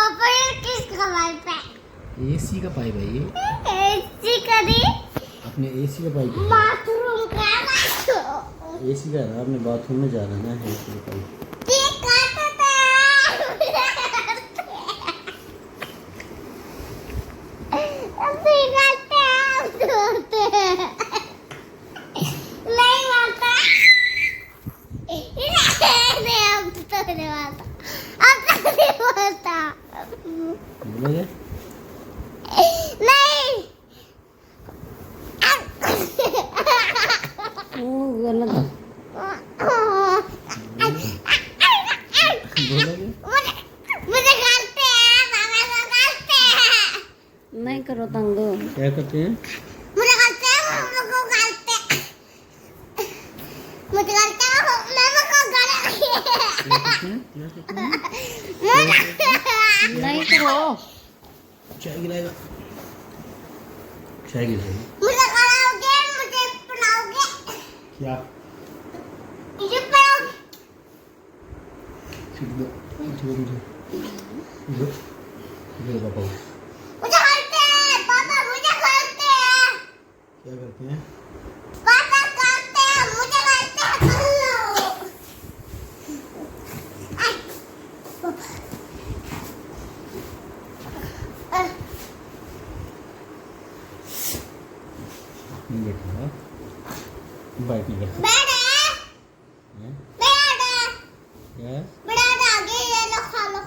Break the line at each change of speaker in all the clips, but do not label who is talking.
पापा ये किसका पाइप है?
एसी का पाइप है ये।
एसी का नहीं,
अपने एसी का पाइप है।
बाथरूम का।
एसी का है, आपने बाथरूम में जाना है एसी का पाइप।
ये काटता नहीं माता, नहीं अब तो नहीं माता, अब तो नहीं माता,
बोलोगे?
नहीं
गलत है।
बोलोगे?
मुझे गालते हैं, मामा को गालते हैं,
नहीं करो तंग।
क्या करते हैं?
मुझे गालते हैं, मामा को गालते हैं, मुझे गालते हैं, मामा को गालते हैं,
क्या करते हैं?
नहीं करो।
चाय गिराएगा। चाय गिराएगा।
मुझे गालोगे, मुझे पिलाओगे,
क्या?
मुझे पिलाओगे,
ठीक दो। पापा
मुझे गालते हैं, पापा मुझे गालते हैं,
क्या करते हैं?
पापा गालते हैं, मुझे गालते हैं,
नहीं बैठा बाइक नहीं करता।
बैठ
हैं?
बैठ
क्या?
बैठ आगे ये लो खा लो,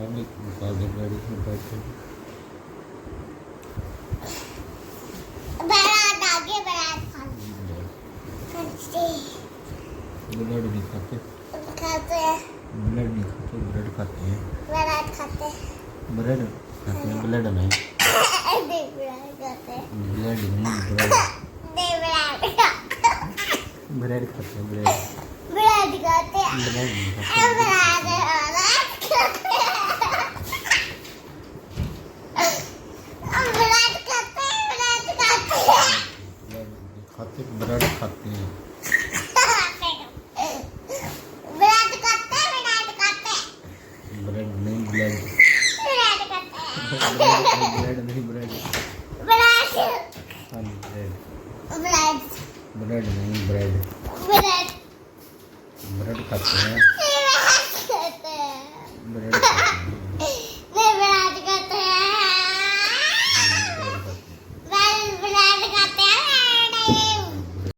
आपने निकाल दे गाड़ी से बाइक से।
बैठ आगे बैठ खा लो, कैसे
ब्रेड नहीं खाते।
खाते हैं,
ब्रेड नहीं खाते, ब्रेड खाते हैं।
बैठ खाते हैं,
ब्रेड खाते हैं, ब्रेड नहीं।
नहीं बैठ खाते हैं,
ब्रेड नहीं, ब्रेड।
नहीं बैठ खाते हैं,
ब्रेड खाते हैं, ब्रेड।
बैठ खाते हैं,
ब्रेड नहीं खाते। खाते ब्रेड खाते हैं। ब्रेड नहीं, ब्रेड। ब्रेड नहीं, ब्रेड। हाँ, ब्रेड। ब्रेड नहीं, ब्रेड। ब्रेड खाते हैं।